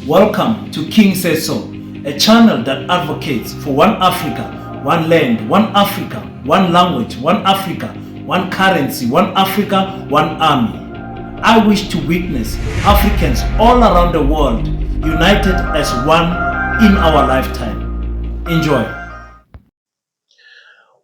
Welcome to King Says So, a channel that advocates for one Africa, one land, one Africa, one language, one Africa, one currency, one Africa, one army. I wish to witness Africans all around the world united as one in our lifetime. Enjoy.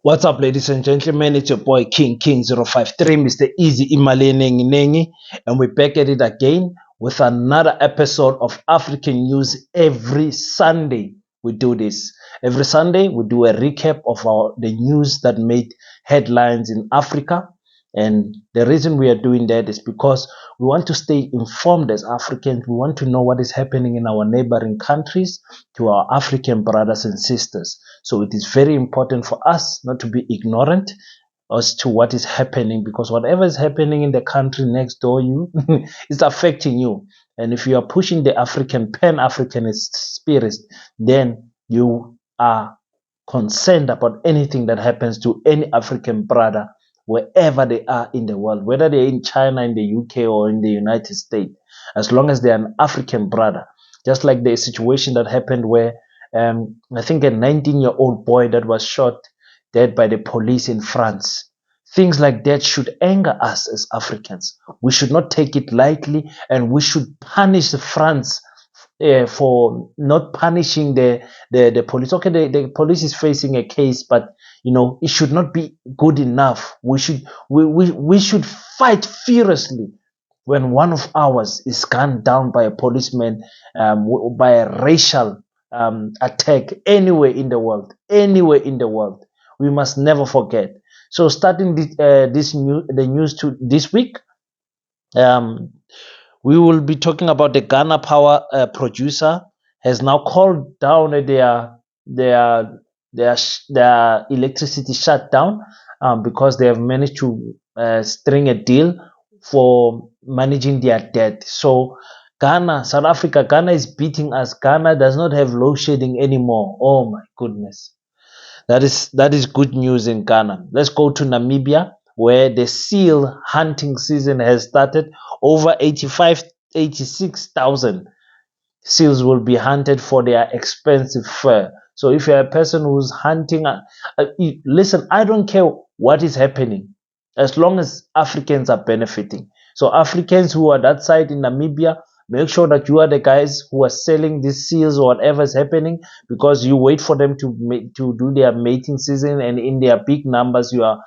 What's up, ladies and gentlemen? It's your boy King053, Mr. Easy Imale Nengi Nengi, and we're back at it again with another episode of African News. Every Sunday we do this. Every Sunday we do a recap of the news that made headlines in Africa. And the reason we are doing that is because we want to stay informed as Africans. We want to know what is happening in our neighboring countries to our African brothers and sisters. So it is very important for us not to be ignorant as to what is happening, because whatever is happening in the country next door you is affecting you. And if you are pushing the Pan-Africanist spirit, then you are concerned about anything that happens to any African brother wherever they are in the world, whether they're in China, in the UK, or in the United States, as long as they're an African brother. Just like the situation that happened where I think a 19-year-old boy that was shot dead by the police in France. Things like that should anger us as Africans. We should not take it lightly, and we should punish France for not punishing the police. Okay, the police is facing a case, but it should not be good enough. We should fight furiously when one of ours is gunned down by a policeman, by a racial attack anywhere in the world. We must never forget. So starting the news to this week, we will be talking about the Ghana power producer has now called down their electricity shutdown because they have managed to string a deal for managing their debt. So South Africa is beating us. Ghana does not have load shedding anymore. Oh my goodness. That is good news in Ghana. Let's go to Namibia, where the seal hunting season has started. Over 86,000 seals will be hunted for their expensive fur. So if you're a person who's hunting, listen, I don't care what is happening, as long as Africans are benefiting. So Africans who are that side in Namibia, make sure that you are the guys who are selling these seals or whatever is happening, because you wait for them to do their mating season, and in their big numbers you are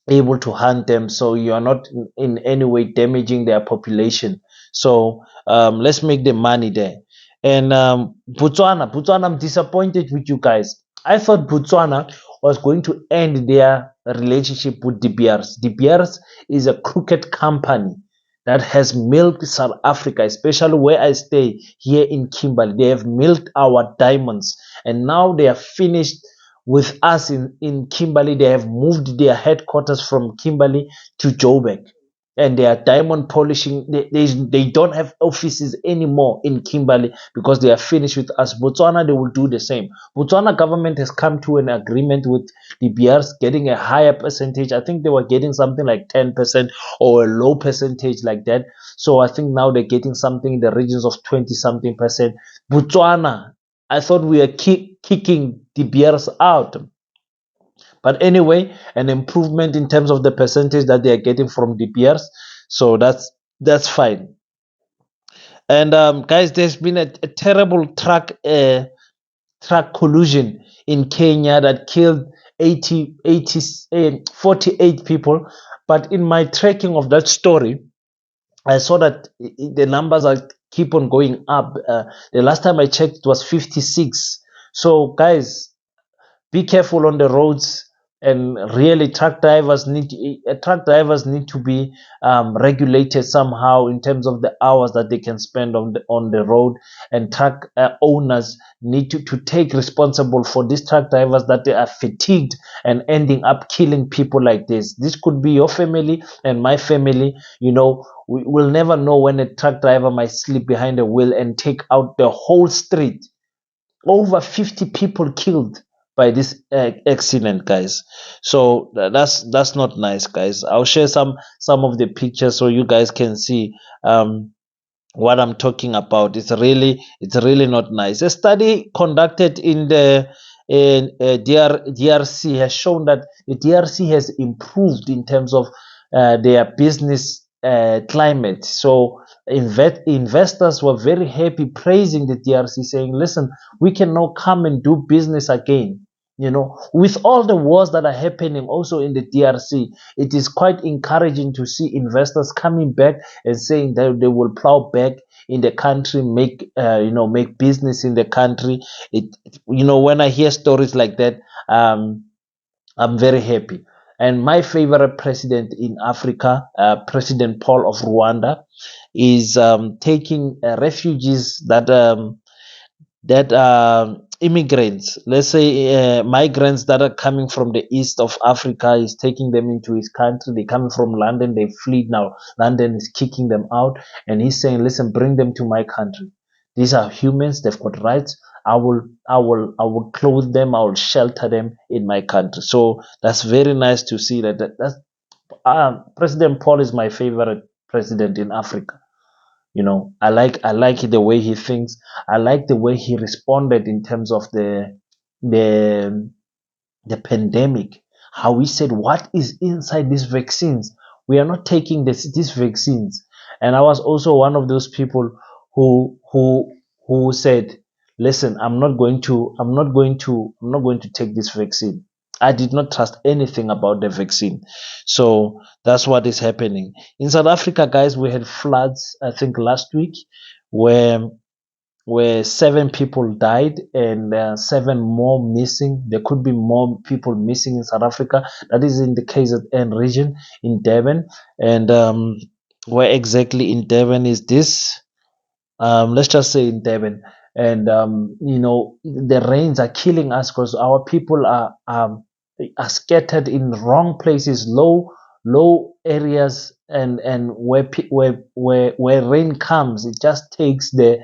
able to hunt them, so you are not in any way damaging their population. So let's make the money there. And Botswana, I'm disappointed with you guys. I thought Botswana was going to end their relationship with De Beers. De Beers is a crooked company that has milked South Africa, especially where I stay here in Kimberley. They have milked our diamonds, and now they are finished with us in Kimberley. They have moved their headquarters from Kimberley to Joburg, and they are diamond polishing. They don't have offices anymore in Kimberley because they are finished with us. Botswana, they will do the same. Botswana government has come to an agreement with the Beers, getting a higher percentage. I think they were getting something like 10% or a low percentage like that. So I think now they're getting something in the regions of 20-something%. Botswana, I thought we were kicking the Beers out. But anyway, an improvement in terms of the percentage that they are getting from De Beers. So that's fine. And guys, there's been a terrible truck collision in Kenya that killed 48 people. But in my tracking of that story, I saw that the numbers keep on going up. The last time I checked, it was 56. So guys, be careful on the roads. And really, truck drivers need to be regulated somehow in terms of the hours that they can spend on the road. And truck owners need to take responsible for these truck drivers that they are fatigued and ending up killing people like this. This could be your family and my family. We will never know when a truck driver might slip behind the wheel and take out the whole street. Over 50 people killed by this accident, guys. So that's not nice, guys. I'll share some of the pictures so you guys can see what I'm talking about. It's really not nice. A study conducted in the DRC has shown that the DRC has improved in terms of their business climate. So investors were very happy, praising the DRC, saying, "Listen, we can now come and do business again." With all the wars that are happening also in the DRC, it is quite encouraging to see investors coming back and saying that they will plow back in the country, make business in the country. When I hear stories like that, I'm very happy. And my favorite president in Africa, President Paul of Rwanda, is taking refugees that immigrants, let's say migrants that are coming from the east of Africa, is taking them into his country. They coming from London, they flee now. London is kicking them out, and he's saying, "Listen, bring them to my country. These are humans. They've got rights. I will clothe them. I will shelter them in my country." So that's very nice to see that's President Paul is my favorite president in Africa. I like the way he thinks. I like the way he responded in terms of the the pandemic. How he said, "What is inside these vaccines? We are not taking these vaccines." And I was also one of those people who said, "Listen, I'm not going to take this vaccine." I did not trust anything about the vaccine. So that's what is happening in South Africa, guys. We had floods, I think, last week, where 7 people died and seven more missing. There could be more people missing in South Africa. That is in the KZN region in Durban. And where exactly in Durban is this? Let's just say in Durban. And the rains are killing us because our people are scattered in wrong places, low areas, and where rain comes, it just takes their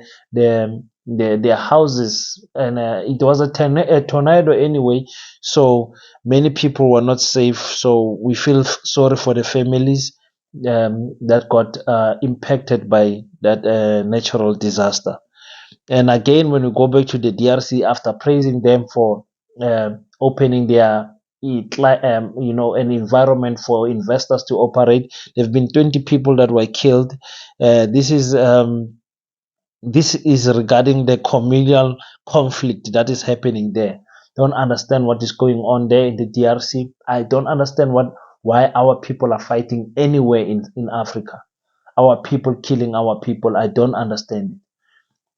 houses. And it was a tornado anyway, so many people were not safe. So we feel sorry for the families that got impacted by that natural disaster. And again, when we go back to the DRC, after praising them for opening their an environment for investors to operate, there have been 20 people that were killed. This is regarding the communal conflict that is happening there. Don't understand what is going on there in the DRC. I don't understand why our people are fighting anywhere in Africa. Our people killing our people. I don't understand it.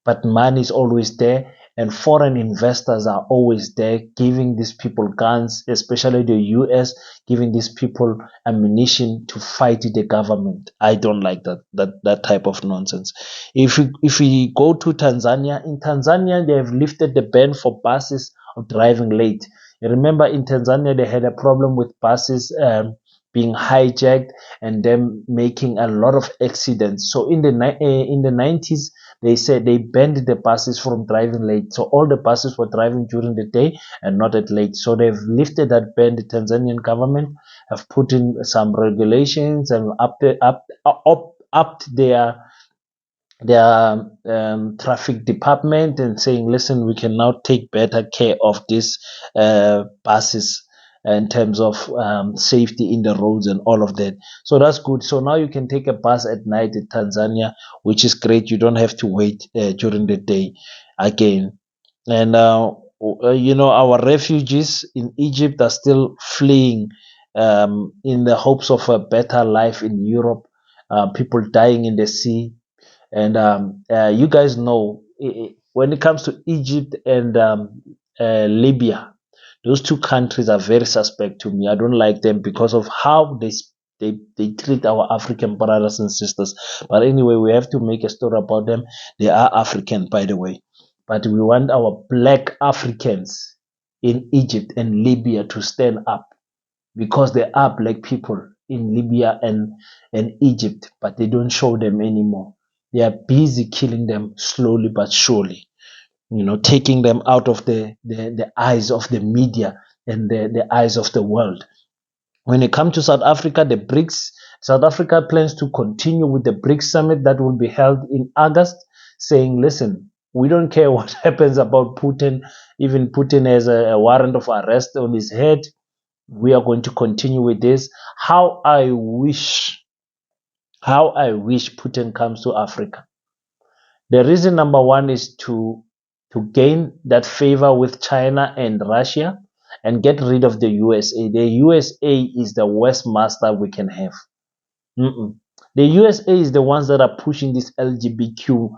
But money is always there, and foreign investors are always there, giving these people guns, especially the US, giving these people ammunition to fight the government. I don't like that type of nonsense. If we go to Tanzania, in Tanzania they have lifted the ban for buses of driving late. You remember in Tanzania they had a problem with buses being hijacked and them making a lot of accidents. So in the 90s, they said they banned the buses from driving late. So all the buses were driving during the day and not at late. So they've lifted that ban. The Tanzanian government have put in some regulations and upped their traffic department and saying, "Listen, we can now take better care of these buses in terms of safety in the roads and all of that." So that's good. So now you can take a bus at night in Tanzania, which is great. You don't have to wait during the day again. And our refugees in Egypt are still fleeing in the hopes of a better life in Europe. People dying in the sea. And you guys know, when it comes to Egypt and Libya, those two countries are very suspect to me. I don't like them because of how they treat our African brothers and sisters. But anyway, we have to make a story about them. They are African, by the way. But we want our black Africans in Egypt and Libya to stand up, because there are black people in Libya and Egypt, but they don't show them anymore. They are busy killing them slowly but surely, taking them out of the eyes of the media and the eyes of the world. When it comes to South Africa, South Africa plans to continue with the BRICS summit that will be held in August, saying, listen, we don't care what happens about Putin. Even Putin has a warrant of arrest on his head. We are going to continue with this. How I wish Putin comes to Africa. The reason number one is to gain that favor with China and Russia and get rid of the USA. The USA is the worst master we can have. The USA is the ones that are pushing this LGBTQ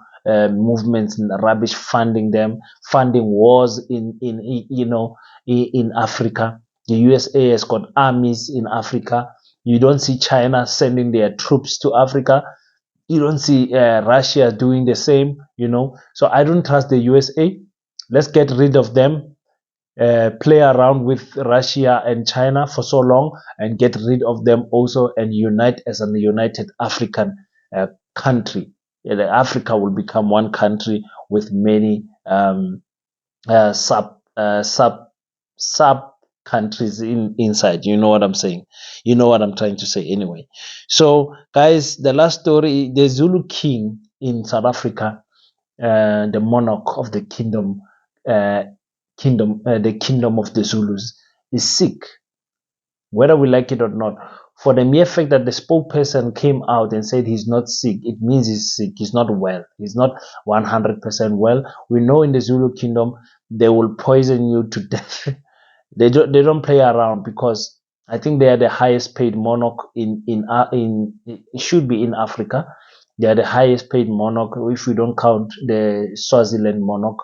movements and rubbish, funding them, funding wars in Africa. The USA has got armies in Africa. You don't see China sending their troops to Africa. You don't see Russia doing the same. So I don't trust the USA. Let's get rid of them. Play around with Russia and China for so long and get rid of them also and unite as a united African country. Africa will become one country with many sub countries inside. You know what I'm saying? You know what I'm trying to say anyway. So guys, the last story, the Zulu king in South Africa, the monarch of the kingdom, the kingdom of the Zulus, is sick, whether we like it or not. For the mere fact that the spokesperson came out and said he's not sick, it means he's sick. He's not well. He's not 100% well. We know in the Zulu kingdom they will poison you to death. They don't play around, because I think they are the highest paid monarch in it should be in Africa. They are the highest paid monarch if we don't count the Swaziland monarch.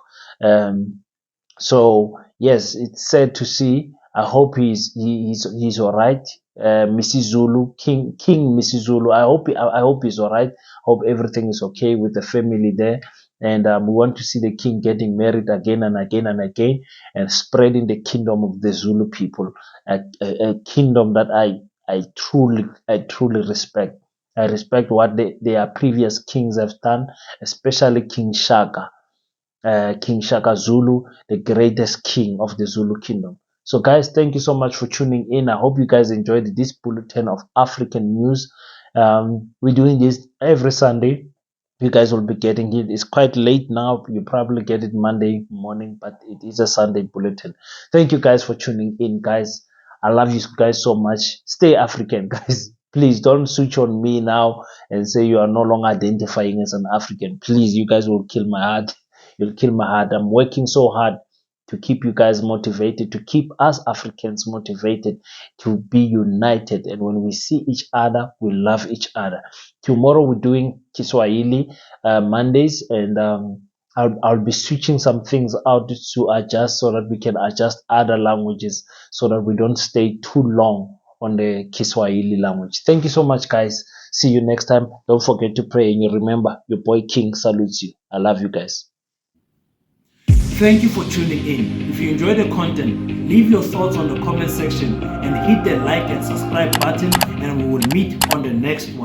So yes, it's sad to see. I hope he's all right. Mrs. Zulu, King Mrs. Zulu. I hope he's all right. Hope everything is okay with the family there. And we want to see the king getting married again and again and again, and spreading the kingdom of the Zulu people, a kingdom that I truly respect. I respect what their previous kings have done, especially King Shaka. King Shaka Zulu, the greatest king of the Zulu kingdom. So guys, thank you so much for tuning in. I hope you guys enjoyed this bulletin of African news. We're doing this every Sunday. You guys will be getting it. It's quite late now. You probably get it Monday morning, but it is a Sunday bulletin. Thank you guys for tuning in, guys. I love you guys so much. Stay African, guys. Please don't switch on me now and say you are no longer identifying as an African. Please, you guys will kill my heart. You'll kill my heart. I'm working so hard to keep you guys motivated, to keep us Africans motivated, to be united. And when we see each other, we love each other. Tomorrow we're doing Kiswahili Mondays, and I'll be switching some things out to adjust, so that we can adjust other languages, so that we don't stay too long on the Kiswahili language. Thank you so much, guys. See you next time. Don't forget to pray, and you remember, your boy King salutes you. I love you guys. Thank you for tuning in. If you enjoy the content, leave your thoughts on the comment section and hit the like and subscribe button, and we will meet on the next one.